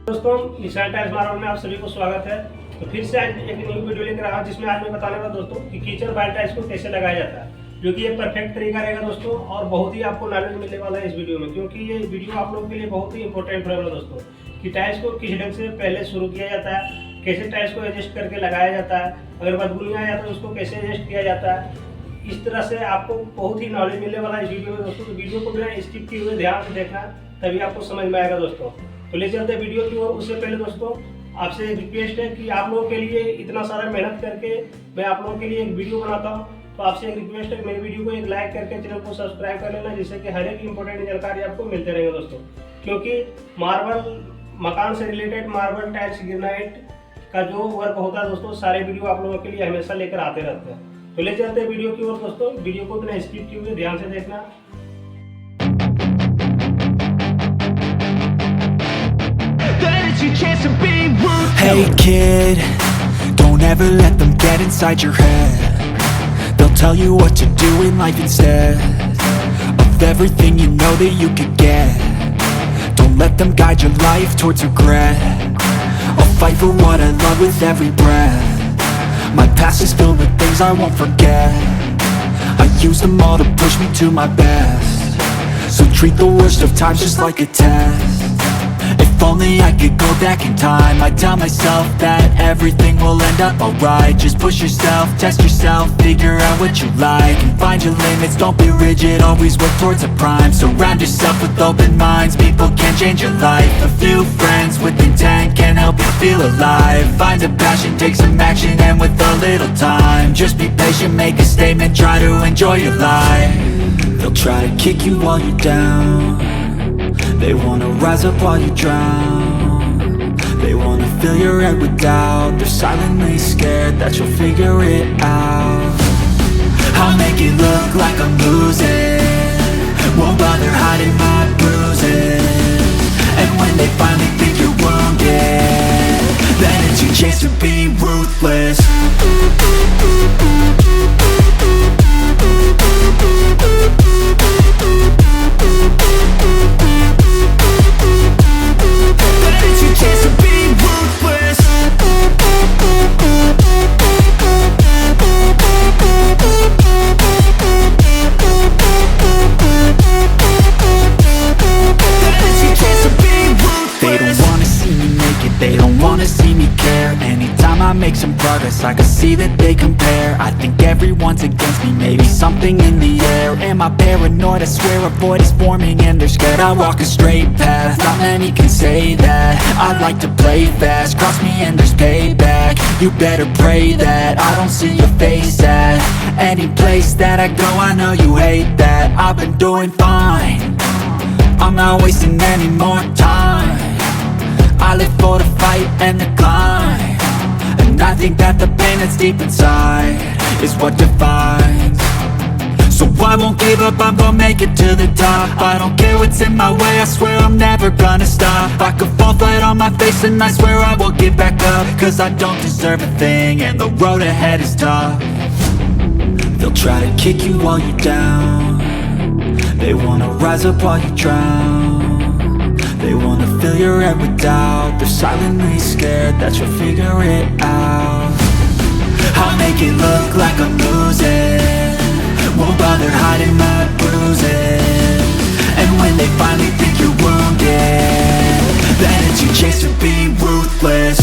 दोस्तों, निशान tiles marble में आप सभी को स्वागत है। तो फिर से आज एक न्यू वीडियो लेकर आया हूं, जिसमें आज मैं बताने वाला दोस्तों कि कीचड़ बाइल टाइल्स को कैसे लगाया जाता है, जो कि एक परफेक्ट तरीका रहेगा दोस्तों। और बहुत ही आपको नॉलेज मिलने वाला है इस वीडियो में, क्योंकि ये वीडियो आप लोगों के लिए बहुत ही इंपॉर्टेंट रहेगा दोस्तों कि टाइल्स को किस ढंग से पहले शुरू किया जाता है, कैसे टाइल्स को एडजस्ट करके लगाया जाता है, अगर बदबू आ जाता है तो उसको कैसे एडजस्ट किया जाता है। इस तरह से आपको बहुत ही नॉलेज मिलने वाला है इस वीडियो में दोस्तों। तो वीडियो को बिना स्किप किए हुए ध्यान से देखना, तभी आपको समझ में आएगा दोस्तों। तो ले चलते हैं वीडियो की ओर। उससे पहले दोस्तों आपसे एक रिक्वेस्ट है कि आप लोगों के लिए इतना सारा मेहनत करके मैं आप लोगों के लिए एक वीडियो बनाता हूं, तो आपसे एक रिक्वेस्ट है, मेरी वीडियो को एक लाइक करके चैनल को सब्सक्राइब कर लेना, जिससे कि हर एक इंपॉर्टेंट जानकारी आपको मिलते रहेंगे दोस्तों। क्योंकि मार्बल, मकान से रिलेटेड मार्बल, टाइल्स, ग्रेनाइट का जो वर्क होता है दोस्तों, सारे वीडियो आप लोगों के लिए हमेशा लेकर आते रहते हैं। तो ले चलते हैं वीडियो की ओर दोस्तों। वीडियो को बिना स्किप किए हुए ध्यान से देखना। Hey kid, don't ever let them get inside your head. They'll tell you what to do in life instead of everything you know that you could get. Don't let them guide your life towards regret. I'll fight for what I love with every breath. My past is filled with things I won't forget. I use them all to push me to my best. So treat the worst of times just like a test. If only I could go back in time, I'd tell myself that everything will end up alright. Just push yourself, test yourself, figure out what you like, and find your limits, don't be rigid, always work towards a prime. Surround yourself with open minds, people can change your life. A few friends with intent can help you feel alive. Find a passion, take some action, and with a little time, just be patient, make a statement, try to enjoy your life. They'll try to kick you while you're down. They wanna rise up while you drown. They wanna fill your head with doubt. They're silently scared that you'll figure it out. I'll make it look like I'm losing, won't bother hiding my bruises. And when they finally think you're wounded, then it's your chance to be ruthless. They don't wanna see me care. Anytime I make some progress, I can see that they compare. I think everyone's against me, maybe something in the air. Am I paranoid? I swear a void is forming and they're scared. I walk a straight path, not many can say that. I like to play fast, cross me and there's payback. You better pray that I don't see your face at any place that I go. I know you hate that. I've been doing fine, I'm not wasting any more time. I live for the fight and the climb, and I think that the pain that's deep inside is what defines. So I won't give up, I'm gonna make it to the top. I don't care what's in my way, I swear I'm never gonna stop. I could fall flat on my face and I swear I will get back up, cause I don't deserve a thing and the road ahead is tough. They'll try to kick you while you're down. They wanna rise up while you drown. They wanna fill your head with doubt. They're silently scared that you'll figure it out. I'll make it look like I'm losing, won't bother hiding my bruises. And when they finally think you're wounded, then it's your chance to be ruthless.